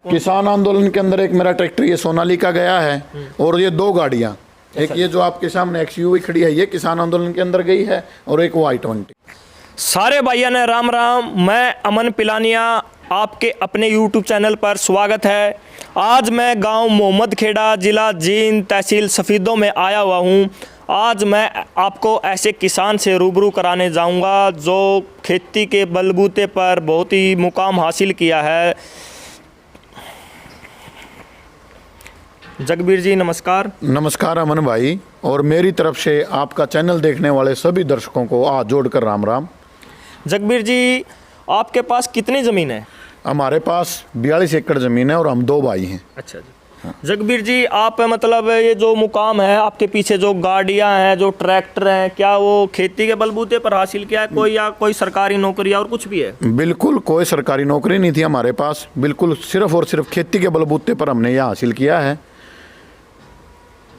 किसान आंदोलन के अंदर एक मेरा ट्रैक्टर ये सोनालिका गया है और ये दो गाड़ियां, एक ये जो आपके सामने XUV खड़ी है ये किसान आंदोलन के अंदर गई है और एक वो I-20। सारे भाइयों ने राम राम। मैं अमन पिलानिया, आपके अपने YouTube चैनल पर स्वागत है। आज मैं गांव मोहम्मद खेड़ा, ज़िला जींद, तहसील सफ़ीदों में आया हुआ हूं। आज मैं आपको ऐसे किसान से रूबरू कराने जाऊंगा जो खेती के बलबूते पर बहुत ही मुकाम हासिल किया है। जगबीर जी नमस्कार। नमस्कार अमन भाई, और मेरी तरफ से आपका चैनल देखने वाले सभी दर्शकों को हाथ जोड़कर राम राम। जगबीर जी, आपके पास कितनी ज़मीन है? हमारे पास 42 एकड़ ज़मीन है और हम दो भाई हैं। अच्छा जी। जगबीर जी, आप मतलब ये जो मुकाम है, आपके पीछे जो गाड़ियां हैं, जो ट्रैक्टर हैं, क्या वो खेती के बलबूते पर हासिल किया है कोई, या कोई सरकारी नौकरी और कुछ भी है? बिल्कुल कोई सरकारी नौकरी नहीं थी हमारे पास, बिल्कुल सिर्फ और सिर्फ खेती के बलबूते पर हमने यह हासिल किया है।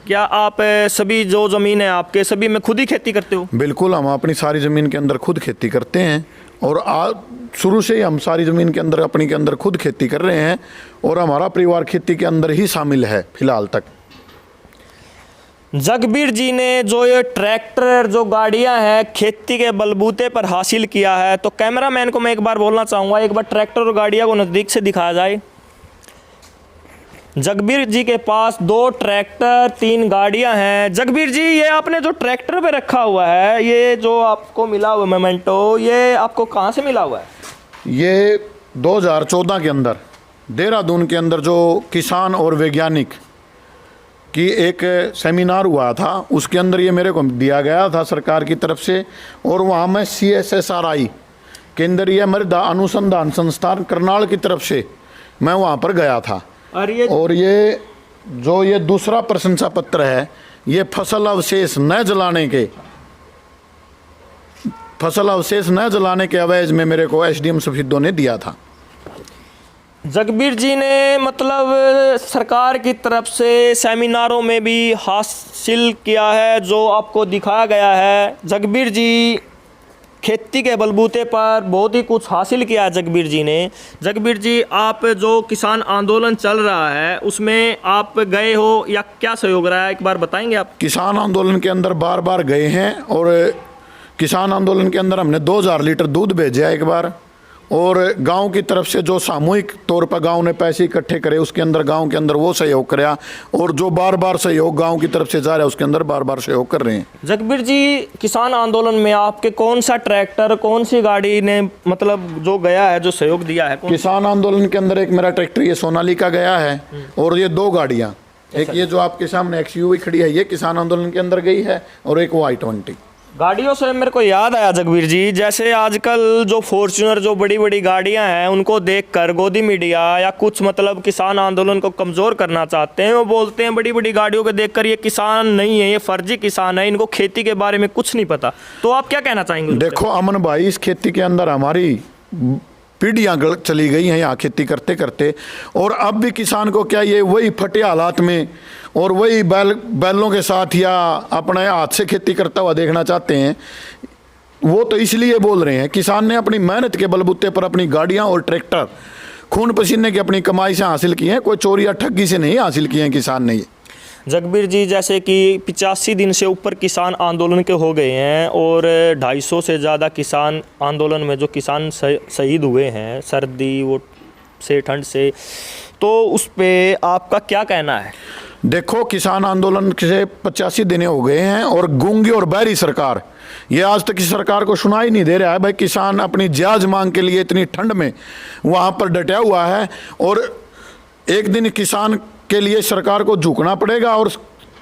क्या आप सभी जो ज़मीन है आपके सभी में खुद ही खेती करते हो? बिल्कुल, हम अपनी सारी ज़मीन के अंदर खुद खेती करते हैं और आज शुरू से ही हम सारी ज़मीन के अंदर अपनी के अंदर खुद खेती कर रहे हैं और हमारा परिवार खेती के अंदर ही शामिल है फिलहाल तक। जगबीर जी ने जो ये ट्रैक्टर, जो गाड़ियां हैं, खेती के बलबूते पर हासिल किया है। तो कैमरामैन को मैं एक बार बोलना चाहूँगा, एक बार ट्रैक्टर और गाड़ियाँ को नज़दीक से दिखाया जाए। जगबीर जी के पास 2 ट्रैक्टर 3 गाड़ियां हैं। जगबीर जी, ये आपने जो ट्रैक्टर पे रखा हुआ है, ये जो आपको मिला हुआ मोमेंटो, ये आपको कहाँ से मिला हुआ है? ये 2014 के अंदर देहरादून के अंदर जो किसान और वैज्ञानिक की एक सेमिनार हुआ था, उसके अंदर ये मेरे को दिया गया था सरकार की तरफ से। और वहाँ मैं CSSRI के अंदर ये मृदा अनुसंधान संस्थान करनाल की तरफ से मैं वहाँ पर गया था। और ये जो ये दूसरा प्रशंसा पत्र है, ये फसल अवशेष न जलाने के एवज में मेरे को SDM सफीदों ने दिया था। जगबीर जी ने मतलब सरकार की तरफ से सेमिनारों में भी हासिल किया है, जो आपको दिखाया गया है। जगबीर जी खेती के बलबूते पर बहुत ही कुछ हासिल किया है जगबीर जी ने। जगबीर जी, आप जो किसान आंदोलन चल रहा है उसमें आप गए हो या क्या सहयोग रहा है, एक बार बताएंगे आप? किसान आंदोलन के अंदर बार बार गए हैं और किसान आंदोलन के अंदर हमने 2000 लीटर दूध भेजा एक बार, और गांव की तरफ से जो सामूहिक तौर पर गांव ने पैसे इकट्ठे करे उसके अंदर गांव के अंदर वो सहयोग कराया, और जो बार बार सहयोग गांव की तरफ से जा रहा है उसके अंदर बार बार सहयोग कर रहे हैं। जगबीर जी, किसान आंदोलन में आपके कौन सा ट्रैक्टर, कौन सी गाड़ी ने मतलब जो गया है, जो सहयोग दिया है? किसान आंदोलन के अंदर एक मेरा ट्रैक्टर ये सोनालिका गया है और ये 2 गाड़ियाँ, एक ये जो आपके सामने XUV खड़ी है ये किसान आंदोलन के अंदर गई है और एक वो I-20। गाड़ियों से मेरे को याद आया जगबीर जी, जैसे आजकल जो फॉर्च्यूनर, जो बड़ी बड़ी गाड़ियां हैं, उनको देखकर गोदी मीडिया या कुछ मतलब किसान आंदोलन को कमज़ोर करना चाहते हैं। वो बोलते हैं बड़ी बड़ी गाड़ियों को देखकर ये किसान नहीं है, ये फर्जी किसान है, इनको खेती के बारे में कुछ नहीं पता। तो आप क्या कहना चाहेंगे? देखो अमन भाई, इस खेती के अंदर हमारी पीढ़ियाँ चली गई हैं यहाँ खेती करते करते, और अब भी किसान को क्या ये वही फटे हालात में और वही बैलों के साथ या अपने हाथ से खेती करता हुआ देखना चाहते हैं। वो तो इसलिए बोल रहे हैं, किसान ने अपनी मेहनत के बलबूते पर अपनी गाड़ियाँ और ट्रैक्टर खून पसीने की अपनी कमाई से हासिल किए हैं, कोई चोरी या ठगी से नहीं हासिल किए हैं किसान ने ये। जगबीर जी, जैसे कि 85 दिन से ऊपर किसान आंदोलन के हो गए हैं और 250 से ज़्यादा किसान आंदोलन में जो किसान शहीद हुए हैं सर्दी वो से, ठंड से, तो उस पर आपका क्या कहना है? देखो, किसान आंदोलन से 85 दिन हो गए हैं और गूंगी और बहरी सरकार ये आज तक इस सरकार को सुना ही नहीं दे रहा है। भाई, किसान अपनी जायज़ मांग के लिए इतनी ठंड में वहाँ पर डटा हुआ है, और एक दिन किसान के लिए सरकार को झुकना पड़ेगा, और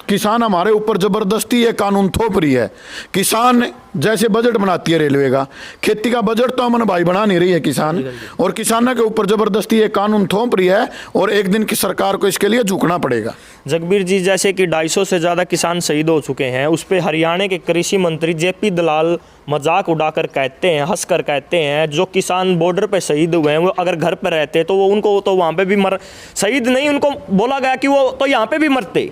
किसान हमारे ऊपर ज़बरदस्ती ये कानून थोप रही है। किसान जैसे बजट बनाती है रेलवे का, खेती का बजट तो अमन भाई बना नहीं रही है किसान, और किसानों के ऊपर ज़बरदस्ती ये कानून थोप रही है, और एक दिन की सरकार को इसके लिए झुकना पड़ेगा। जगबीर जी, जैसे कि 250 से ज़्यादा किसान शहीद हो चुके हैं, उस पर हरियाणा के कृषि मंत्री JP दलाल मजाक उड़ाकर कहते हैं, हंसकर कहते हैं, जो किसान बॉर्डर पे शहीद हुए हैं वो अगर घर पर रहते तो वो उनको तो वहाँ पे भी शहीद नहीं, उनको बोला गया कि वो तो यहाँ पे भी मरते।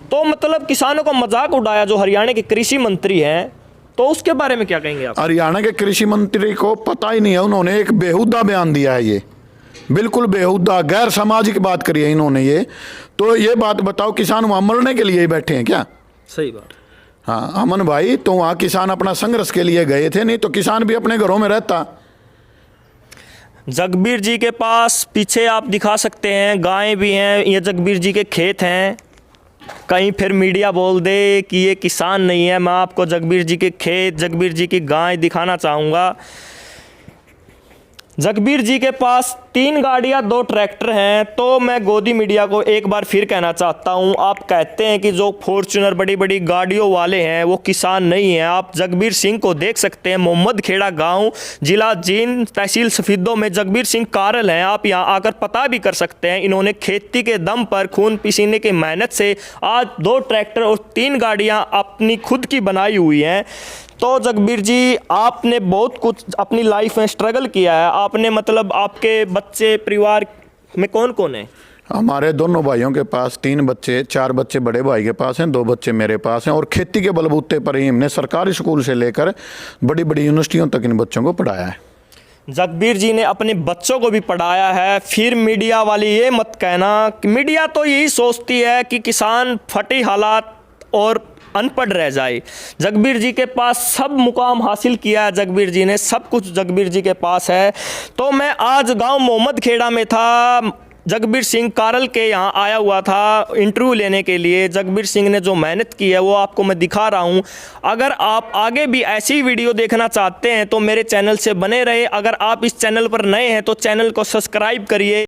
तो मतलब किसानों को मजाक उड़ाया जो हरियाणा के कृषि मंत्री हैं, तो उसके बारे में क्या कहेंगे आप? हरियाणा के कृषि मंत्री को पता ही नहीं है, उन्होंने एक बेहुदा बयान दिया है ये बिल्कुल बेहुदा गैर सामाजिक बात करी है इन्होंने ये। तो ये बात बताओ, किसान वहाँ मरने के लिए ही बैठे हैं क्या? सही बात। हाँ अमन भाई, तो वहाँ किसान अपना संघर्ष के लिए गए थे, नहीं तो किसान भी अपने घरों में रहता। जगबीर जी के पास पीछे आप दिखा सकते हैं गायें भी हैं, ये जगबीर जी के खेत हैं। कहीं फिर मीडिया बोल दे कि ये किसान नहीं है, मैं आपको जगबीर जी के खेत, जगबीर जी की गाय दिखाना चाहूँगा। जगबीर जी के पास 3 गाड़ियाँ 2 ट्रैक्टर हैं। तो मैं गोदी मीडिया को एक बार फिर कहना चाहता हूँ, आप कहते हैं कि जो फॉर्च्यूनर बड़ी बड़ी गाड़ियों वाले हैं वो किसान नहीं हैं। आप जगबीर सिंह को देख सकते हैं, मोहम्मद खेड़ा गांव, जिला जींद, तहसील सफीदों में जगबीर सिंह कारल हैं। आप यहाँ आकर पता भी कर सकते हैं। इन्होंने खेती के दम पर खून पसीने की मेहनत से आज 2 ट्रैक्टर और 3 गाड़ियाँ अपनी खुद की बनाई हुई हैं। तो जगबीर जी, आपने बहुत कुछ अपनी लाइफ में स्ट्रगल किया है। आपने मतलब आपके बच्चे परिवार में कौन कौन है? हमारे दोनों भाइयों के पास 3 बच्चे, 4 बच्चे बड़े भाई के पास हैं, 2 बच्चे मेरे पास हैं। और खेती के बलबूते पर ही हमने सरकारी स्कूल से लेकर बड़ी बड़ी यूनिवर्सिटियों तक इन बच्चों को पढ़ाया है। जगबीर जी ने अपने बच्चों को भी पढ़ाया है। फिर मीडिया वाली ये मत कहना कि मीडिया तो यही सोचती है कि किसान फटी हालात और अनपढ़ रह जाए। जगबीर जी के पास सब मुकाम हासिल किया है, जगबीर जी ने सब कुछ जगबीर जी के पास है। तो मैं आज गांव मोहम्मद खेड़ा में था, जगबीर सिंह कारल के यहाँ आया हुआ था इंटरव्यू लेने के लिए। जगबीर सिंह ने जो मेहनत की है वो आपको मैं दिखा रहा हूँ। अगर आप आगे भी ऐसी वीडियो देखना चाहते हैं तो मेरे चैनल से बने रहे। अगर आप इस चैनल पर नए हैं तो चैनल को सब्सक्राइब करिए।